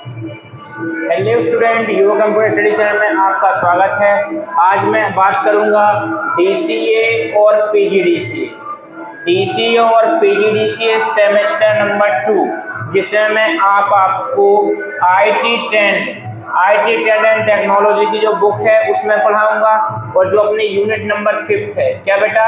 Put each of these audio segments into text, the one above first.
Hello student, युवा computer study channel में आपका स्वागत है। आज मैं बात करूंगा डीसीए और पीजीडीसीए। डीसीए और पीजीडीसीए सेमेस्टर नंबर 2, जिसमें मैं आपको IT10 एंड टेक्नोलॉजी की जो बुक है उसमें पढ़ाऊंगा, और जो अपनी यूनिट नंबर 5 है। क्या बेटा?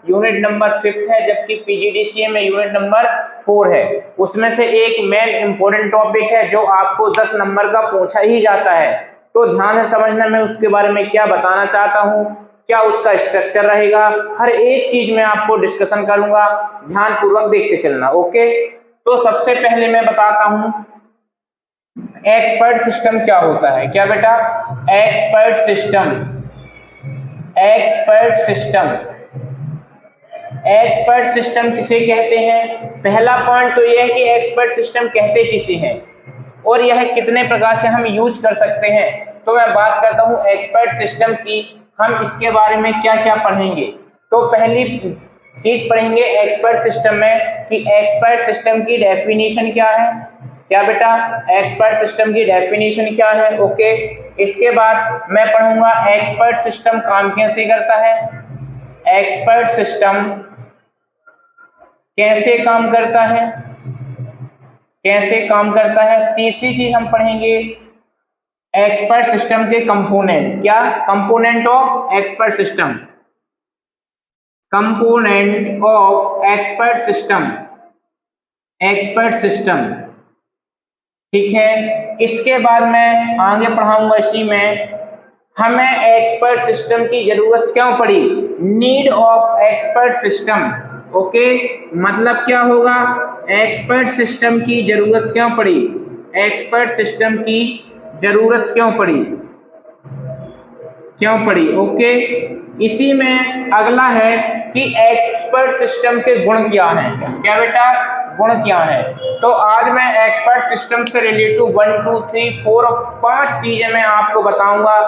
यूनिट नंबर 5 है, जबकि पीजीडीसीए में यूनिट नंबर 4 है। उसमें से एक मेन इंपॉर्टेंट टॉपिक है जो आपको 10 नंबर का पूछा ही जाता है। तो ध्यान से समझना, मैं उसके बारे में क्या बताना चाहता हूँ, क्या उसका स्ट्रक्चर रहेगा, हर एक चीज में आपको डिस्कशन करूंगा। ध्यान पूर्वक देखते चलना। ओके, तो सबसे पहले मैं बताता हूं एक्सपर्ट सिस्टम क्या होता है। क्या बेटा? Expert system. एक्सपर्ट सिस्टम किसे कहते हैं? पहला पॉइंट तो यह है कि एक्सपर्ट सिस्टम कहते किसे हैं और यह कितने प्रकार से हम यूज कर सकते हैं। तो मैं बात करता हूं एक्सपर्ट सिस्टम की। हम इसके बारे में क्या क्या पढ़ेंगे। तो पहली चीज पढ़ेंगे एक्सपर्ट सिस्टम में कि एक्सपर्ट सिस्टम की डेफिनेशन क्या है। क्या बेटा? एक्सपर्ट सिस्टम की डेफिनेशन क्या है। ओके, इसके बाद मैं पढ़ूंगा एक्सपर्ट सिस्टम काम कैसे करता है। एक्सपर्ट सिस्टम कैसे काम करता है, कैसे काम करता है। तीसरी चीज हम पढ़ेंगे एक्सपर्ट सिस्टम के कंपोनेंट। क्या? Component of expert system. Component of expert system. Expert system, ठीक है। इसके बाद मैं आगे पढ़ाऊंगा इसी में हमें एक्सपर्ट सिस्टम की जरूरत क्यों पड़ी। Need of expert system. Okay, मतलब क्या होगा? एक्सपर्ट सिस्टम की जरूरत क्यों पड़ी। एक्सपर्ट सिस्टम की जरूरत क्यों पड़ी, क्यों पड़ी। ओके, इसी में अगला है कि एक्सपर्ट सिस्टम के गुण क्या हैं। क्या बेटा? गुण क्या है। तो आज मैं एक्सपर्ट सिस्टम से रिलेटेड 1, 2, 3, 4 और 5 चीजें मैं आपको बताऊंगा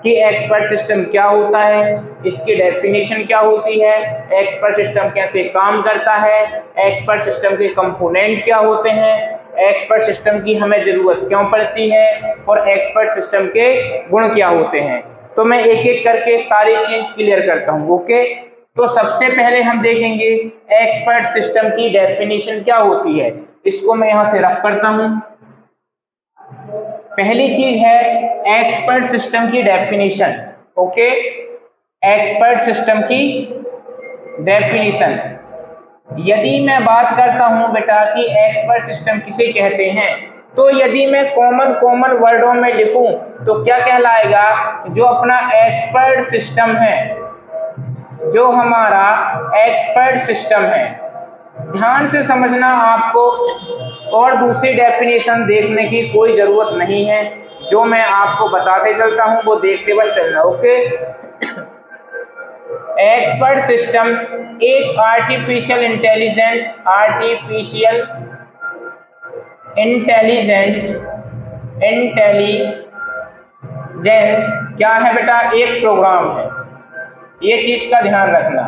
कि एक्सपर्ट सिस्टम क्या होता है, इसकी डेफिनेशन क्या होती है, एक्सपर्ट सिस्टम कैसे काम करता है, एक्सपर्ट सिस्टम के कंपोनेंट क्या होते हैं, एक्सपर्ट सिस्टम की हमें जरूरत क्यों पड़ती है, और एक्सपर्ट सिस्टम के गुण क्या होते हैं। तो मैं एक एक करके सारी चीज क्लियर करता हूं। ओके, तो सबसे पहले हम देखेंगे एक्सपर्ट सिस्टम की डेफिनेशन क्या होती है। इसको मैं यहां से रफ करता हूं। पहली चीज है एक्सपर्ट सिस्टम की डेफिनेशन। ओके, एक्सपर्ट सिस्टम की डेफिनेशन। यदि मैं बात करता हूं बेटा कि एक्सपर्ट सिस्टम किसे कहते हैं, तो यदि मैं कॉमन वर्डों में लिखूं तो क्या कहलाएगा। जो अपना एक्सपर्ट सिस्टम है, जो हमारा एक्सपर्ट सिस्टम है, ध्यान से समझना आपको, और दूसरी डेफिनेशन देखने की कोई जरूरत नहीं है। जो मैं आपको बताते चलता हूं वो देखते बस चलना। ओके, एक्सपर्ट सिस्टम एक आर्टिफिशियल इंटेलिजेंस क्या है बेटा? एक प्रोग्राम है। ये चीज का ध्यान रखना।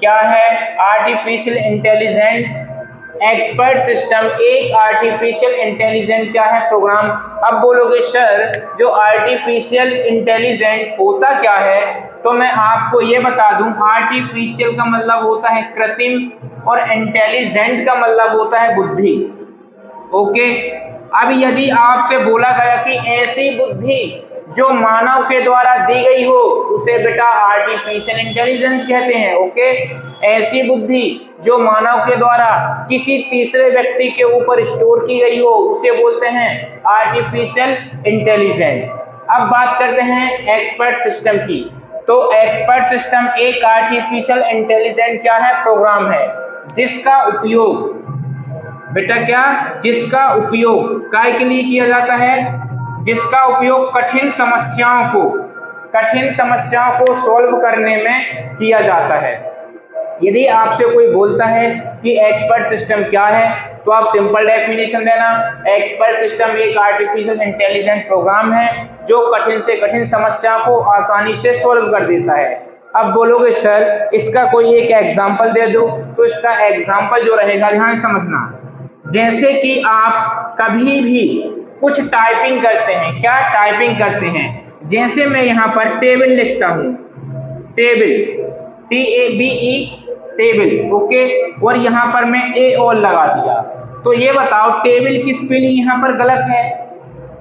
क्या है? आर्टिफिशियल इंटेलिजेंट एक्सपर्ट सिस्टम एक आर्टिफिशियल इंटेलिजेंट क्या है? प्रोग्राम। अब बोलोगे सर जो आर्टिफिशियल इंटेलिजेंट होता क्या है, तो मैं आपको ये बता दूं आर्टिफिशियल का मतलब होता है कृत्रिम, और इंटेलिजेंट का मतलब होता है बुद्धि। ओके, अब यदि आपसे बोला गया कि ऐसी बुद्धि जो मानव के द्वारा दी गई हो उसे बेटा आर्टिफिशियल इंटेलिजेंस कहते हैं। ओके, ऐसी बुद्धि जो मानव के द्वारा किसी तीसरे व्यक्ति के ऊपर स्टोर की गई हो उसे बोलते हैं आर्टिफिशियल इंटेलिजेंस। अब बात करते हैं एक्सपर्ट सिस्टम की। तो एक्सपर्ट सिस्टम एक आर्टिफिशियल इंटेलिजेंट क्या है? प्रोग्राम है, जिसका उपयोग बेटा क्या? जिसका उपयोग काय के लिए किया जाता है? जिसका उपयोग कठिन समस्याओं को सॉल्व करने में किया जाता है। यदि आपसे कोई बोलता है कि एक्सपर्ट सिस्टम क्या है, तो आप सिंपल डेफिनेशन देना, एक्सपर्ट सिस्टम एक आर्टिफिशियल इंटेलिजेंट प्रोग्राम है जो कठिन से कठिन समस्या को आसानी से सॉल्व कर देता है। अब बोलोगे सर इसका कोई एक एग्जांपल दे दो, तो इसका एग्जांपल जो रहेगा ध्यान समझना, जैसे कि आप कभी भी कुछ टाइपिंग करते हैं। क्या टाइपिंग करते हैं? जैसे मैं यहाँ पर टेबल लिखता हूँ, टेबल, TABE, टेबल, ओके, और यहाँ पर मैं ए और लगा दिया, तो ये बताओ टेबल की स्पेलिंग यहाँ पर गलत है,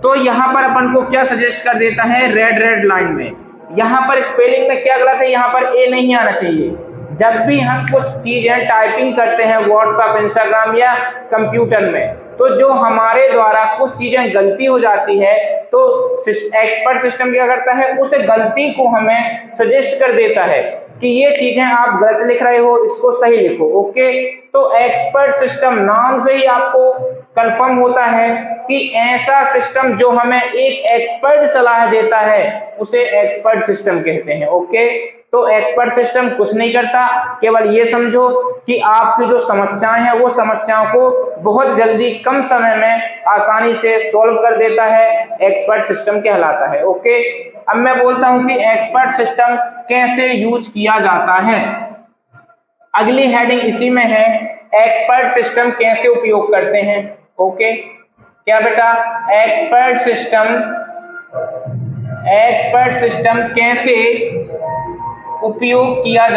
तो यहाँ पर अपन को क्या सजेस्ट कर देता है रेड लाइन में, यहाँ पर स्पेलिंग में क्या गलत है, यहाँ पर ए नहीं आना चाहिए। जब भी हम कुछ चीजें टाइपिंग करते हैं व्हाट्सएप, इंस्टाग्राम या कंप्यूटर में, तो जो हमारे द्वारा कुछ चीजें गलती हो जाती है तो एक्सपर्ट सिस्टम क्या करता है, उस गलती को हमें सजेस्ट कर देता है कि ये चीजें आप गलत लिख रहे हो, इसको सही लिखो, ओके। तो एक्सपर्ट सिस्टम नाम से ही आपको कंफर्म होता है कि ऐसा सिस्टम जो हमें एक एक्सपर्ट सलाह देता है उसे एक्सपर्ट सिस्टम कहते हैं, ओके। तो एक्सपर्ट सिस्टम कुछ नहीं करता, केवल ये समझो कि आपकी जो समस्याएं हैं वो समस्याओं को बहुत जल्दी कम समय में आसानी से सॉल्व कर देता है, एक्सपर्ट सिस्टम कहलाता है, ओके। अब मैं बोलता हूं कि एक्सपर्ट सिस्टम कैसे यूज किया जाता है। अगली हेडिंग इसी में है, एक्सपर्ट सिस्टम कैसे उपयोग करते हैं, ओके। क्या बेटा? एक्सपर्ट सिस्टम कैसे उपयोग किया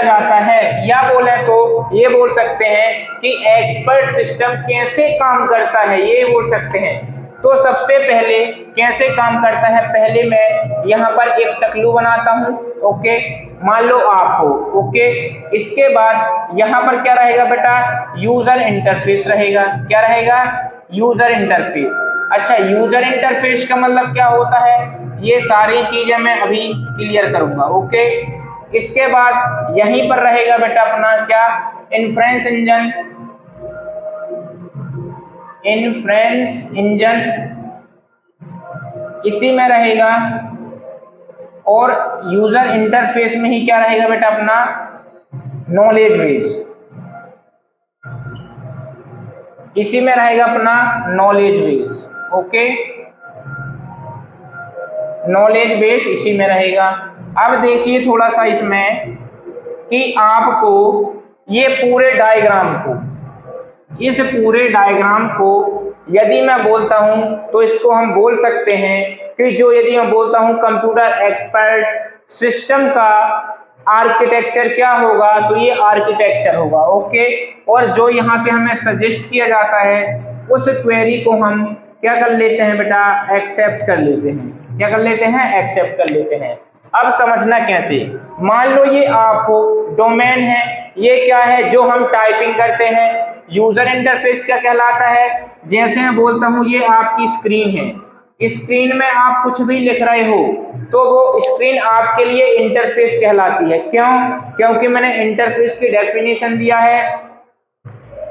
जाता है, या बोले तो ये बोल सकते हैं कि एक्सपर्ट सिस्टम कैसे काम करता है, ये बोल सकते हैं। तो सबसे पहले कैसे काम करता है, पहले मैं यहाँ पर एक टकलू बनाता हूँ, ओके, मान लो आप हो, ओके। इसके बाद यहाँ पर क्या रहेगा बेटा? यूजर इंटरफेस रहेगा। क्या रहेगा? User interface. अच्छा, यूजर इंटरफेस का मतलब क्या होता है, ये सारी चीजें मैं अभी क्लियर करूंगा, ओके। इसके बाद यहीं पर रहेगा बेटा अपना क्या? इन्फ्रेंस इंजन इसी में रहेगा, और यूजर इंटरफेस में ही क्या रहेगा बेटा? अपना नॉलेज बेस, इसी में रहेगा अपना knowledge base, okay. Knowledge base इसी में रहेगा। अब देखिए थोड़ा सा इसमें कि आपको ये पूरे डायग्राम को, इस पूरे डायग्राम को यदि मैं बोलता हूं तो इसको हम बोल सकते हैं कि जो यदि मैं बोलता हूं कंप्यूटर एक्सपर्ट सिस्टम का आर्किटेक्चर क्या होगा, तो ये आर्किटेक्चर होगा, ओके। और जो यहां से हमें सजेस्ट किया जाता है उस क्वेरी को हम क्या कर लेते हैं बेटा? एक्सेप्ट कर लेते हैं। क्या कर लेते हैं? एक्सेप्ट कर लेते हैं। अब समझना कैसे, मान लो ये आप हो, डोमेन है, ये क्या है? जो हम टाइपिंग करते हैं। यूजर इंटरफेस क्या कहलाता है? जैसे मैं बोलता हूं ये आपकी स्क्रीन है, स्क्रीन में आप कुछ भी लिख रहे हो तो वो स्क्रीन आपके लिए इंटरफेस कहलाती है। क्यों? क्योंकि मैंने इंटरफेस की डेफिनेशन दिया है,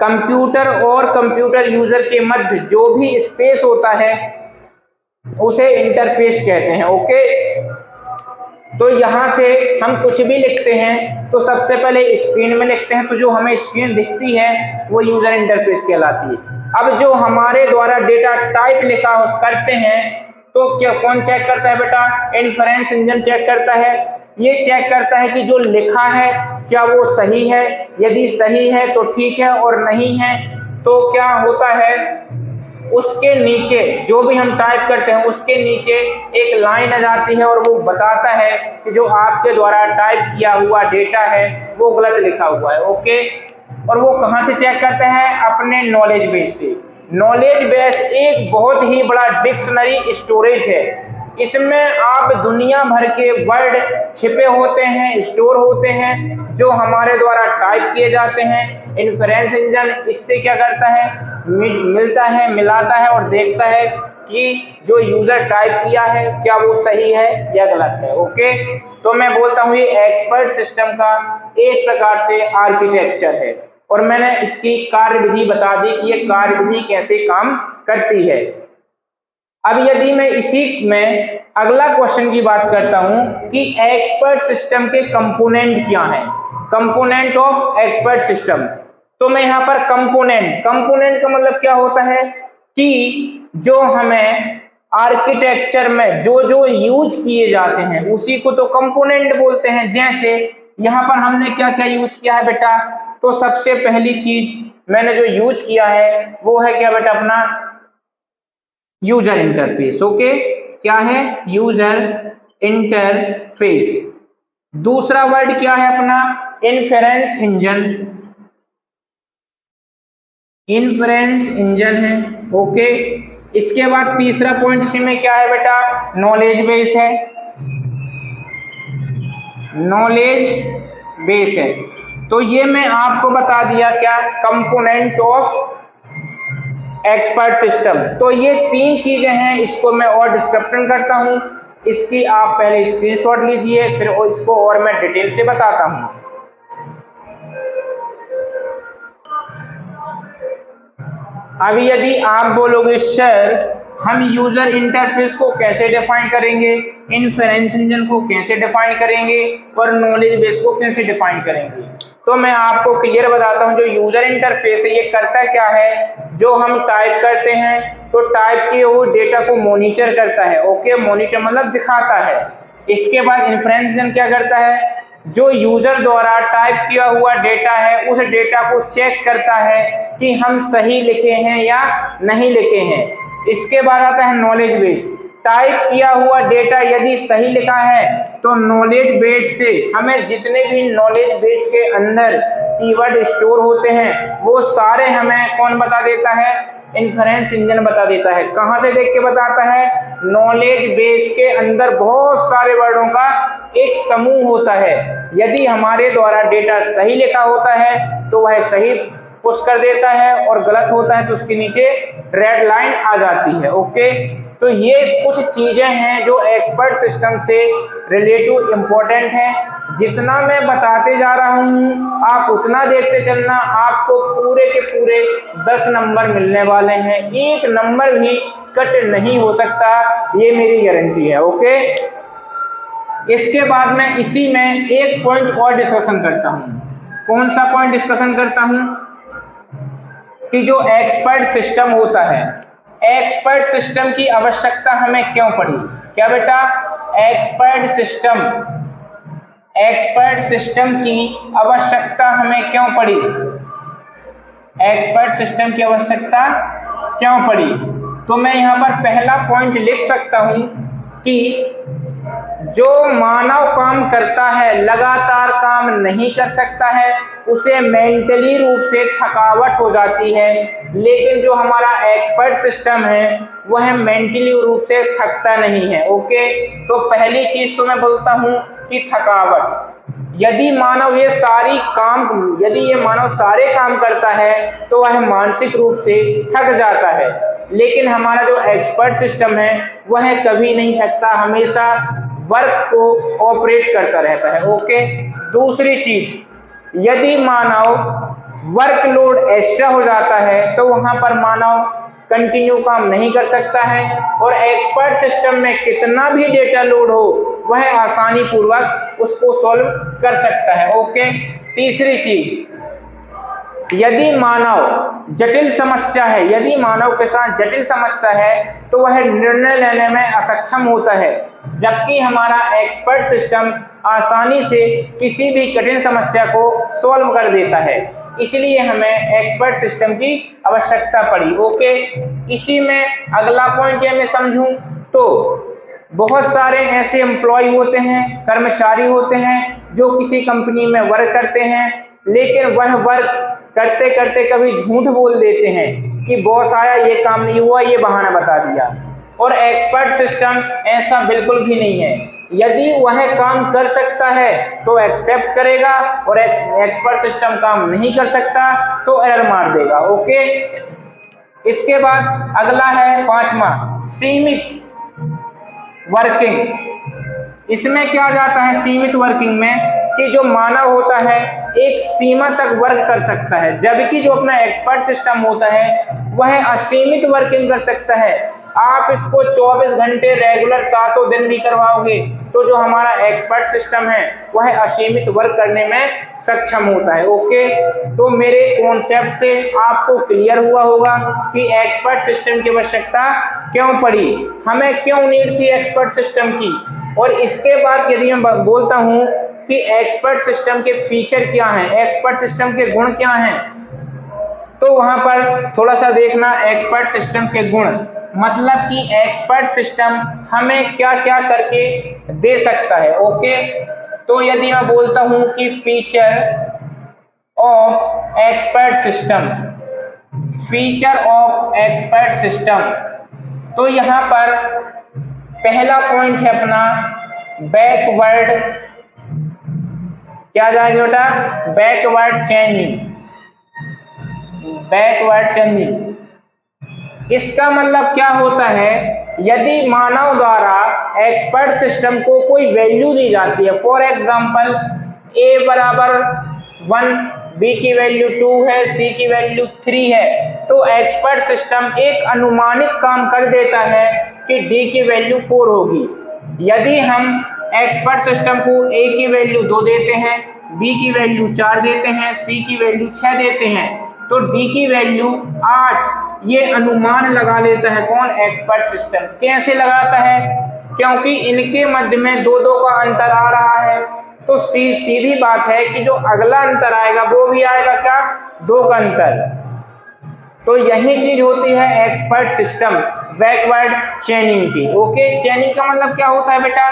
कंप्यूटर और कंप्यूटर यूजर के मध्य जो भी स्पेस होता है उसे इंटरफेस कहते हैं, ओके। तो यहां से हम कुछ भी लिखते हैं तो सबसे पहले स्क्रीन में लिखते हैं, तो जो हमें स्क्रीन दिखती है वो यूजर इंटरफेस कहलाती है। अब जो हमारे द्वारा डेटा टाइप लिखा करते हैं तो क्या कौन चेक करता है बेटा? इन्फ्रेंस इंजन चेक करता है। ये चेक करता है कि जो लिखा है क्या वो सही है, यदि सही है तो ठीक है, और नहीं है तो क्या होता है, उसके नीचे जो भी हम टाइप करते हैं उसके नीचे एक लाइन आ जाती है और वो बताता है कि जो आपके द्वारा टाइप किया हुआ डेटा है वो गलत लिखा हुआ है, ओके। और वो कहाँ से चेक करते हैं? अपने नॉलेज बेस से। नॉलेज बेस एक बहुत ही बड़ा डिक्शनरी स्टोरेज है, इसमें आप दुनिया भर के वर्ड छिपे होते हैं, स्टोर होते हैं, जो हमारे द्वारा टाइप किए जाते हैं। इन्फ्रेंस इंजन इससे क्या करता है? मिलता है, मिलाता है और देखता है कि जो यूजर टाइप किया है क्या वो सही है या गलत है, ओके। तो मैं बोलता हूँ ये एक्सपर्ट सिस्टम का एक प्रकार से आर्किटेक्चर है, और मैंने इसकी कार्यविधि बता दी कि ये कार्यविधि कैसे काम करती है। अब यदि मैं इसी में अगला क्वेश्चन की बात करता हूं कि एक्सपर्ट सिस्टम के कंपोनेंट क्या हैं, कंपोनेंट ऑफ एक्सपर्ट सिस्टम, तो मैं यहां पर कंपोनेंट का मतलब क्या होता है कि जो हमें आर्किटेक्चर में जो जो यूज किए जाते हैं उसी को तो कंपोनेंट बोलते हैं। जैसे यहां पर हमने क्या क्या यूज किया है बेटा? तो सबसे पहली चीज मैंने जो यूज किया है वो है क्या बेटा अपना यूजर इंटरफेस। ओके, क्या है यूजर इंटरफेस। दूसरा वर्ड क्या है अपना इन्फेरेंस इंजन, इन्फेरेंस इंजन है। ओके, इसके बाद तीसरा पॉइंट इसी में क्या है बेटा नॉलेज बेस है, नॉलेज बेस है। तो ये मैं आपको बता दिया क्या कंपोनेंट ऑफ एक्सपर्ट सिस्टम। तो ये तीन चीजें हैं, इसको मैं और डिस्क्रिप्शन करता हूं, इसकी आप पहले स्क्रीनशॉट लीजिए फिर इसको और मैं डिटेल से बताता हूं। अभी यदि आप बोलोगे सर हम यूजर इंटरफेस को कैसे डिफाइन करेंगे, इन्फेरेंस इंजन को कैसे डिफाइन करेंगे और नॉलेज बेस को कैसे डिफाइन करेंगे, तो मैं आपको क्लियर बताता हूं। जो यूजर इंटरफेस है ये करता क्या है, जो हम टाइप करते हैं तो टाइप किए हुए डेटा को मॉनिटर करता है। ओके, मॉनिटर मतलब दिखाता है। इसके बाद इन्फेरेंस इंजन क्या करता है, जो यूजर द्वारा टाइप किया हुआ डेटा है उस डेटा को चेक करता है कि हम सही लिखे हैं या नहीं लिखे हैं। इसके बाद आता है नॉलेज बेस। टाइप किया हुआ डेटा यदि सही लिखा है तो नॉलेज बेस से हमें जितने भी नॉलेज बेस के अंदर कीवर्ड स्टोर होते हैं वो सारे हमें कौन बता देता है, इन्फेरेंस इंजन बता देता है। कहां से देख के बताता है, नॉलेज बेस के अंदर बहुत सारे वर्डों का एक समूह होता है। यदि हमारे द्वारा डेटा सही लिखा होता है तो वह सही पुश कर देता है और गलत होता है तो उसके नीचे रेड लाइन आ जाती है। ओके, तो ये कुछ चीजें हैं जो एक्सपर्ट सिस्टम से रिलेटिव इंपॉर्टेंट है। जितना मैं बताते जा रहा हूं आप उतना देखते चलना, आपको पूरे के पूरे 10 नंबर मिलने वाले हैं, एक नंबर भी कट नहीं हो सकता, ये मेरी गारंटी है। ओके, इसके बाद मैं इसी में एक पॉइंट और डिस्कशन करता हूं। कौन सा पॉइंट डिस्कशन करता हूं कि जो एक्सपर्ट सिस्टम होता है, एक्सपर्ट सिस्टम की आवश्यकता हमें क्यों पड़ी। क्या बेटा, एक्सपर्ट सिस्टम की आवश्यकता हमें क्यों पड़ी, एक्सपर्ट सिस्टम की आवश्यकता क्यों पड़ी। तो मैं यहां पर पहला पॉइंट लिख सकता हूं कि जो मानव काम करता है लगातार काम नहीं कर सकता है, उसे मेंटली रूप से थकावट हो जाती है। लेकिन जो हमारा एक्सपर्ट सिस्टम है वह मेंटली रूप से थकता नहीं है। ओके, तो पहली चीज तो मैं बोलता हूं कि थकावट। यदि ये मानव सारे काम करता है तो वह मानसिक रूप से थक जाता है, लेकिन हमारा जो एक्सपर्ट सिस्टम है वह कभी नहीं थकता, हमेशा वर्क को ऑपरेट करता रहता है। ओके, दूसरी चीज, यदि मानव वर्कलोड एक्स्ट्रा हो जाता है तो वहां पर मानव कंटिन्यू काम नहीं कर सकता है, और एक्सपर्ट सिस्टम में कितना भी डेटा लोड हो वह आसानी पूर्वक उसको सॉल्व कर सकता है। ओके, तीसरी चीज, यदि मानव जटिल समस्या है, यदि मानव के साथ जटिल समस्या है तो वह निर्णय लेने में असक्षम होता है, जबकि हमारा एक्सपर्ट सिस्टम आसानी से किसी भी कठिन समस्या को सॉल्व कर देता है। इसलिए हमें एक्सपर्ट सिस्टम की आवश्यकता पड़ी। ओके, इसी में अगला पॉइंट ये मैं समझूं तो बहुत सारे ऐसे एम्प्लॉय होते हैं, कर्मचारी होते हैं जो किसी कंपनी में वर्क करते हैं, लेकिन वह वर्क करते करते कभी झूठ बोल देते हैं कि बॉस आया ये काम नहीं हुआ, ये बहाना बता दिया। और एक्सपर्ट सिस्टम ऐसा बिल्कुल भी नहीं है, यदि वह काम कर सकता है तो एक्सेप्ट करेगा और एक्सपर्ट सिस्टम काम नहीं कर सकता तो एरर मार देगा। ओके, इसके बाद अगला है पांचवा, सीमित वर्किंग। इसमें क्या जाता है सीमित वर्किंग में कि जो मानव होता है एक सीमा तक वर्क कर सकता है, जबकि जो अपना एक्सपर्ट सिस्टम होता है वह असीमित वर्किंग कर सकता है। आप इसको 24 घंटे रेगुलर 7 दिन भी करवाओगे तो जो हमारा एक्सपर्ट सिस्टम है वह असीमित वर्क करने में सक्षम होता है। ओके, तो मेरे कॉन्सेप्ट से आपको क्लियर हुआ होगा कि एक्सपर्ट सिस्टम की आवश्यकता क्यों पड़ी, हमें क्यों नीड थी एक्सपर्ट सिस्टम की। और इसके बाद यदि मैं बोलता हूं कि एक्सपर्ट सिस्टम के फीचर क्या हैं, एक्सपर्ट सिस्टम के गुण क्या हैं, तो वहां पर थोड़ा सा देखना एक्सपर्ट सिस्टम के गुण, मतलब कि एक्सपर्ट सिस्टम हमें क्या क्या करके दे सकता है। ओके, तो यदि मैं बोलता हूं कि feature of expert system, feature of expert system, तो यहां पर पहला पॉइंट है अपना बैकवर्ड, क्या जाएगा बेटा, बैकवर्ड चेंजिंग, बैकवर्ड चेंजिंग। इसका मतलब क्या होता है, यदि मानव द्वारा एक्सपर्ट सिस्टम को कोई वैल्यू दी जाती है, फॉर एग्जांपल a बराबर 1, b की वैल्यू 2 है, c की वैल्यू 3 है, तो एक्सपर्ट सिस्टम एक अनुमानित काम कर देता है कि d की वैल्यू 4 होगी। यदि हम एक्सपर्ट सिस्टम को a की वैल्यू 2 देते हैं, b की वैल्यू 4 देते हैं, c की वैल्यू 6 देते हैं, तो d की वैल्यू 8, ये अनुमान लगा लेता है कौन, एक्सपर्ट सिस्टम। कैसे लगाता है, क्योंकि इनके मध्य में 2-2 का अंतर आ रहा है, तो सीधी बात है कि जो अगला अंतर आएगा वो भी आएगा क्या, 2 का अंतर। तो यही चीज होती है एक्सपर्ट सिस्टम बैकवर्ड चेनिंग की। ओके, चेनिंग का मतलब क्या होता है बेटा,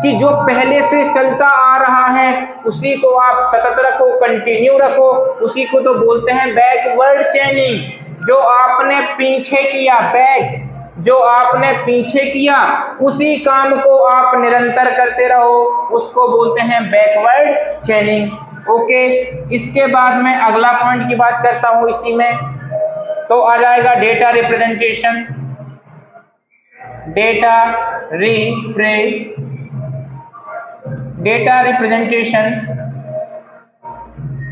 कि जो पहले से चलता आ रहा है उसी को आप सतत रखो, कंटिन्यू रखो, उसी को तो बोलते हैं बैकवर्ड चेनिंग। जो आपने पीछे किया, बैक, जो आपने पीछे किया उसी काम को आप निरंतर करते रहो, उसको बोलते हैं बैकवर्ड चेनिंग। ओके, इसके बाद में अगला पॉइंट की बात करता हूं इसी में, तो आ जाएगा डेटा रिप्रेजेंटेशन, डेटा रिप्रेजेंटेशन।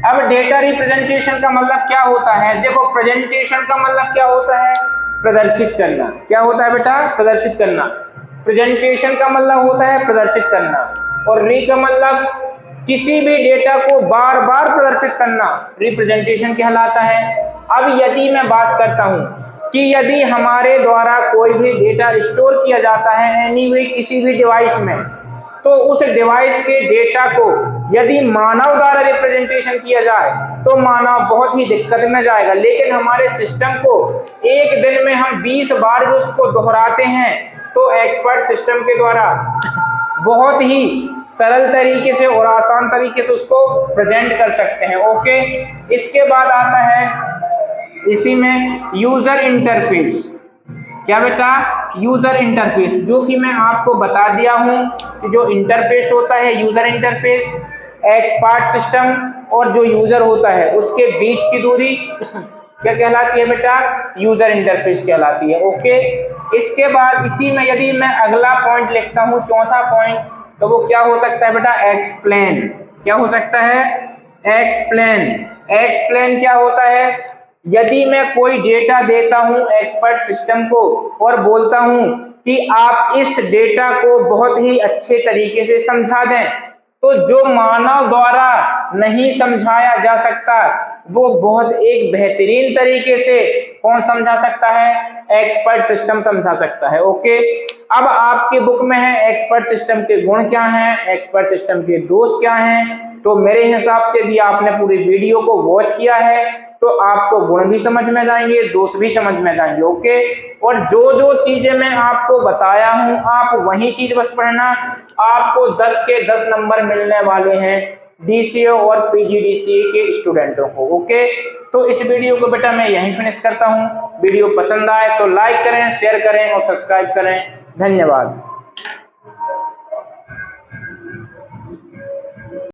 अब डेटा रिप्रेजेंटेशन का मतलब क्या होता है, देखो प्रेजेंटेशन का मतलब क्या होता है, प्रदर्शित करना। क्या होता है बेटा, प्रदर्शित करना। प्रेजेंटेशन का मतलब होता है प्रदर्शित करना, और री का मतलब किसी भी डेटा को बार बार प्रदर्शित करना, रिप्रेजेंटेशन कहलाता है। अब यदि मैं बात करता हूं कि यदि हमारे द्वारा कोई भी डेटा स्टोर किया जाता है एनीवे किसी भी डिवाइस में, तो उस डिवाइस के डेटा को यदि मानव द्वारा रिप्रेजेंटेशन किया जाए तो मानव बहुत ही दिक्कत में जाएगा, लेकिन हमारे सिस्टम को एक दिन में हम 20 बार भी उसको दोहराते हैं, तो एक्सपर्ट सिस्टम के द्वारा बहुत ही सरल तरीके से और आसान तरीके से उसको प्रेजेंट कर सकते हैं। ओके, इसके बाद आता है इसी में यूजर इंटरफेस। क्या बेटा, यूजर इंटरफेस, जो कि मैं आपको बता दिया हूं कि जो इंटरफेस होता है, यूजर इंटरफेस, एक्सपर्ट सिस्टम और जो यूजर होता है उसके बीच की दूरी क्या कहलाती है बेटा, यूजर इंटरफेस कहलाती है। ओके, इसके बाद इसी में यदि मैं अगला पॉइंट लिखता हूं, चौथा पॉइंट, तो वो क्या हो सकता है बेटा, एक्सप्लेन। क्या हो सकता है, एक्सप्लेन। एक्सप्लेन क्या होता है, यदि मैं कोई डेटा देता हूं एक्सपर्ट सिस्टम को और बोलता हूं कि आप इस डेटा को बहुत ही अच्छे तरीके से समझा दें, तो जो मानव द्वारा नहीं समझाया जा सकता वो बहुत एक बेहतरीन तरीके से कौन समझा सकता है, एक्सपर्ट सिस्टम समझा सकता है। ओके, अब आपकी बुक में है एक्सपर्ट सिस्टम के गुण क्या हैं, एक्सपर्ट सिस्टम के दोष क्या हैं, तो मेरे हिसाब से भी आपने पूरी वीडियो को वॉच किया है तो आपको गुण भी समझ में जाएंगे, दोष भी समझ में जाएंगे। ओके, और जो जो चीजें मैं आपको बताया हूं आप वही चीज बस पढ़ना, आपको 10 के 10 नंबर मिलने वाले हैं DCA और PGDCA के स्टूडेंटों को। ओके, तो इस वीडियो को बेटा मैं यहीं फिनिश करता हूं। वीडियो पसंद आए तो लाइक करें, शेयर करें और सब्सक्राइब करें। धन्यवाद।